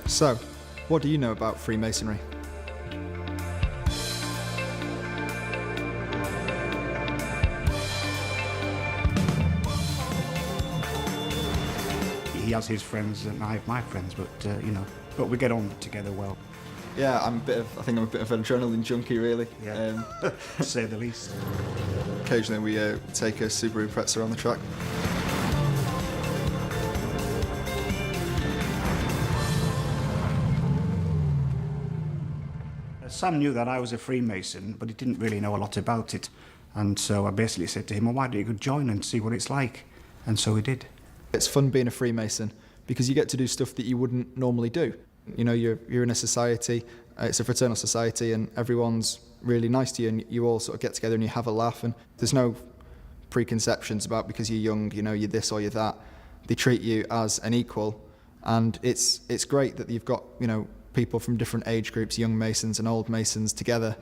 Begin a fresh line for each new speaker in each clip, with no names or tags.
So, what do you know about Freemasonry?
He has his friends and I have my friends, but but we get on together well.
Yeah, I think I'm a bit of an adrenaline junkie, really.
Yeah, to say the least.
Occasionally we take a Subaru Impreza on the track.
Sam knew that I was a Freemason, but he didn't really know a lot about it. And so I basically said to him, well, why don't you go join and see what it's like? And so he did.
It's fun being a Freemason because you get to do stuff that you wouldn't normally do. You know, you're in a society, it's a fraternal society, and everyone's really nice to you, and you all sort of get together and you have a laugh, and there's no preconceptions about because you're young, you know, you're this or you're that. They treat you as an equal, and it's great that you've got, you know, people from different age groups, young Masons and old Masons together.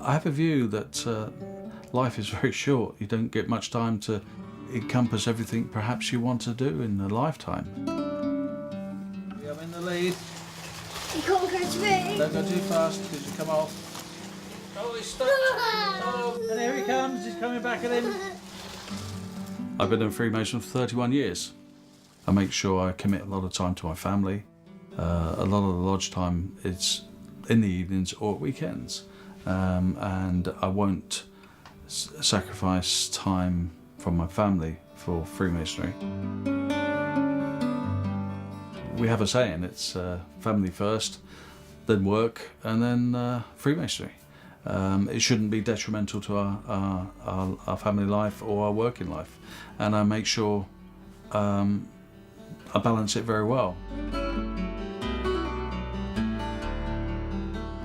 I have a view that life is very short. You don't get much time to encompass everything perhaps you want to do in a lifetime. I'm in the lead.
You can't catch me.
Don't go too fast because you come off. Oh, he's stuck. Oh, and here he comes. He's coming back at him. I've been a Freemason for 31 years. I make sure I commit a lot of time to my family. A lot of the lodge time is in the evenings or weekends. And I won't sacrifice time from my family for Freemasonry. We have a saying, it's family first, then work, and then Freemasonry. It shouldn't be detrimental to our family life or our working life. And I make sure I balance it very well.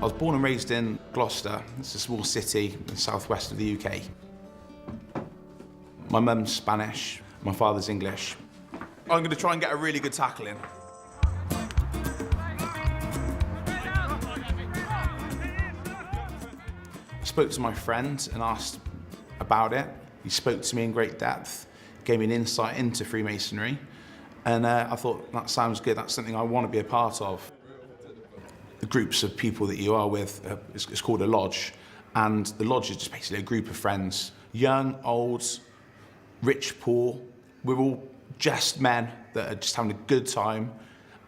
I was born and raised in Gloucester. It's a small city in the southwest of the UK. My mum's Spanish, my father's English. I'm going to try and get a really good tackle in. I spoke to my friend and asked about it. He spoke to me in great depth, gave me an insight into Freemasonry, and I thought, that sounds good, that's something I want to be a part of. The groups of people that you are with, it's called a lodge, and the lodge is just basically a group of friends, young, old, rich, poor. We're all just men that are just having a good time,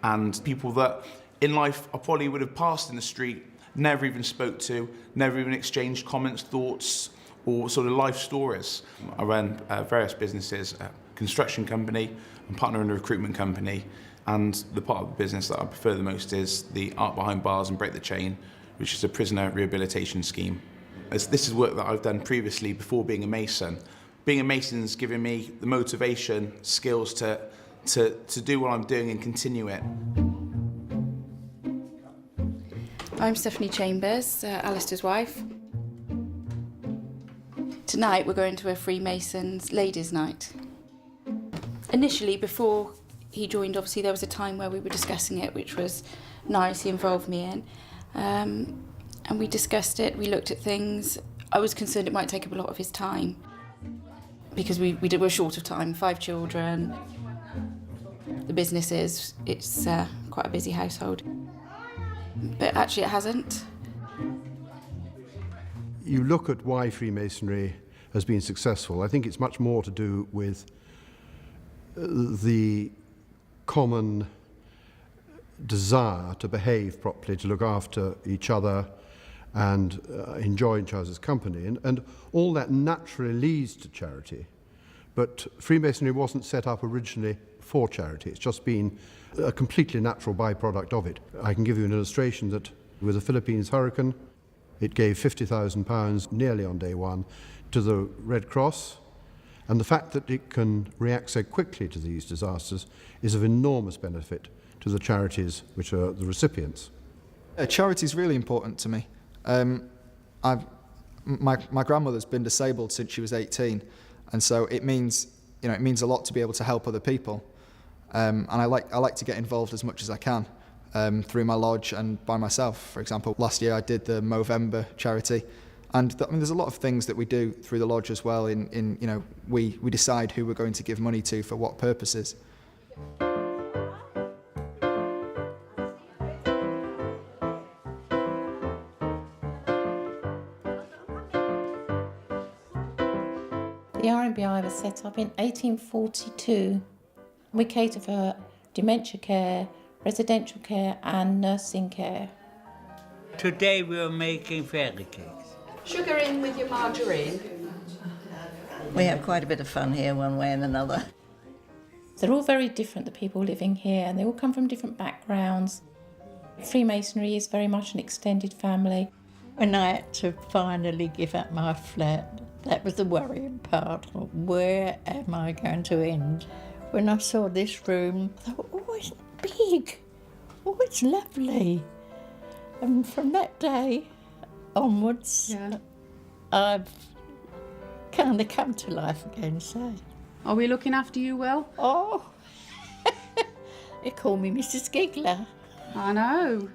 and people that in life I probably would have passed in the street, never even spoke to, never even exchanged comments, thoughts, or sort of life stories. I run various businesses, a construction company, I'm partner in a recruitment company, and the part of the business that I prefer the most is the Art Behind Bars and Break the Chain, which is a prisoner rehabilitation scheme. This is work that I've done previously before being a Mason. Being a Mason's given me the motivation, skills to do what I'm doing and continue it.
I'm Stephanie Chambers, Alistair's wife. Tonight we're going to a Freemasons ladies' night. Initially, before he joined, obviously there was a time where we were discussing it, which was nice, he involved me in. And we discussed it, we looked at things. I was concerned it might take up a lot of his time because we're short of time, 5 children. The business it's quite a busy household. But actually it hasn't.
You look at why Freemasonry has been successful. I think it's much more to do with the common desire to behave properly, to look after each other and enjoy each other's company. And all that naturally leads to charity. But Freemasonry wasn't set up originally for charity. It's just been a completely natural byproduct of it. I can give you an illustration that with the Philippines hurricane, it gave £50,000 nearly on day one to the Red Cross. And the fact that it can react so quickly to these disasters is of enormous benefit to the charities which are the recipients.
Charity is really important to me. My grandmother's been disabled since she was 18, and so it means a lot to be able to help other people. And I like to get involved as much as I can through my lodge and by myself. For example, last year I did the Movember charity. And there's a lot of things that we do through the lodge as well. We decide who we're going to give money to for what purposes.
TI was set up in 1842. We cater for dementia care, residential care and nursing care.
Today we're making fairy cakes.
Sugar in with your margarine.
We have quite a bit of fun here one way and another.
They're all very different, the people living here, and they all come from different backgrounds. Freemasonry is very much an extended family.
When I had to finally give up my flat, that was the worrying part. Where am I going to end? When I saw this room, I thought, oh, it's big. Oh, it's lovely. And from that day onwards, I've kind of come to life again, so.
Are we looking after you well?
Oh, they call me Mrs. Giggler.
I know.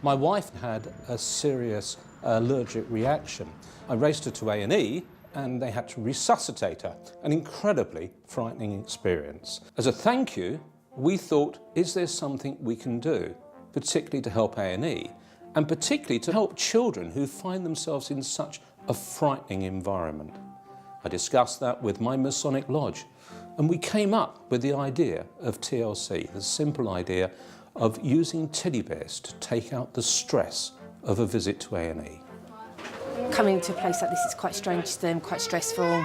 My wife had a serious allergic reaction. I raced her to A&E and they had to resuscitate her. An incredibly frightening experience. As a thank you, we thought, is there something we can do, particularly to help A&E, and particularly to help children who find themselves in such a frightening environment? I discussed that with my Masonic Lodge, and we came up with the idea of TLC, the simple idea of using teddy bears to take out the stress of a visit to A&E.
Coming to a place like this is quite strange to them, quite stressful.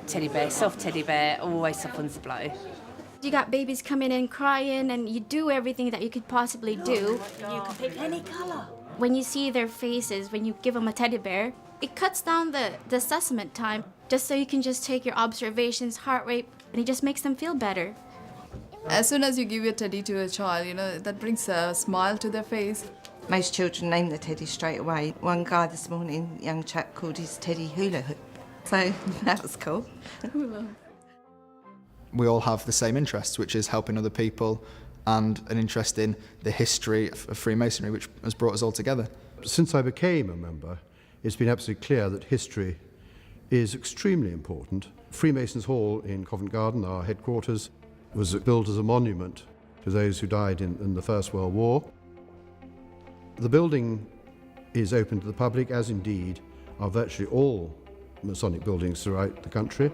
Teddy bear, soft teddy bear, always softens the blow.
You got babies coming in crying and you do everything that you could possibly do.
You can pick any colour.
When you see their faces, when you give them a teddy bear, it cuts down the assessment time just so you can just take your observations, heart rate, and it just makes them feel better.
As soon as you give your teddy to a child, you know, that brings a smile to their face.
Most children name the teddy straight away. One guy this morning, young chap, called his teddy hula hoop. So that was cool.
We all have the same interests, which is helping other people and an interest in the history of Freemasonry, which has brought us all together.
Since I became a member, it's been absolutely clear that history is extremely important. Freemasons' Hall in Covent Garden, our headquarters, was built as a monument to those who died in the First World War. The building is open to the public, as indeed are virtually all Masonic buildings throughout the country.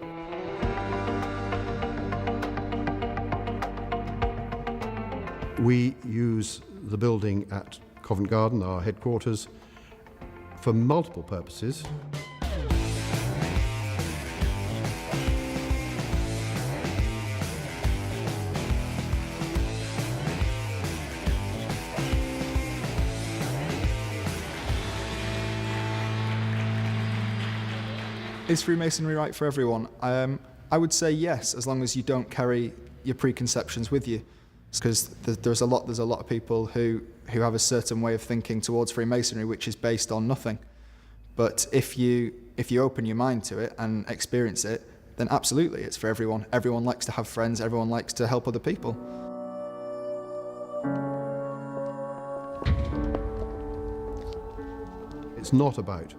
We use the building at Covent Garden, our headquarters, for multiple purposes.
Is Freemasonry right for everyone? I would say yes, as long as you don't carry your preconceptions with you. Because there's a lot of people who have a certain way of thinking towards Freemasonry which is based on nothing. But if you open your mind to it and experience it, then absolutely it's for everyone. Everyone likes to have friends, everyone likes to help other people.
It's not about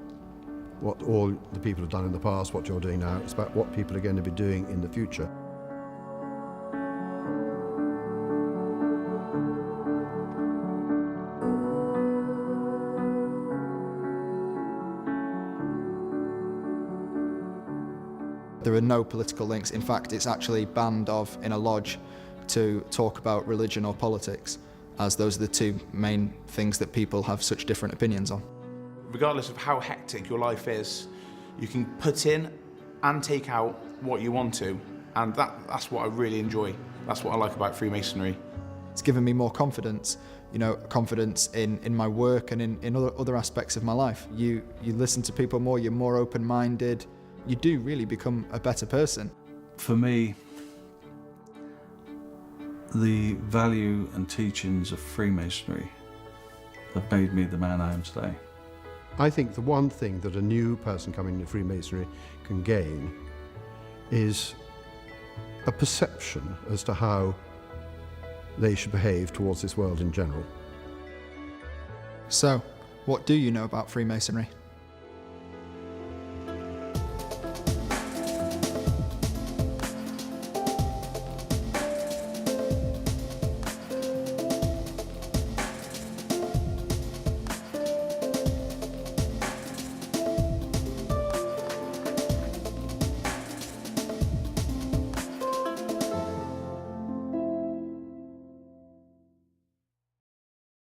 what all the people have done in the past, what you're doing now. It's about what people are going to be doing in the future.
There are no political links. In fact, it's actually banned in a lodge to talk about religion or politics, as those are the two main things that people have such different opinions on.
Regardless of how hectic your life is, you can put in and take out what you want to, and that's what I really enjoy. That's what I like about Freemasonry.
It's given me more confidence, confidence in my work and in other aspects of my life. You listen to people more, you're more open-minded, you do really become a better person.
For me, the value and teachings of Freemasonry have made me the man I am today.
I think the one thing that a new person coming into Freemasonry can gain is a perception as to how they should behave towards this world in general.
So, what do you know about Freemasonry?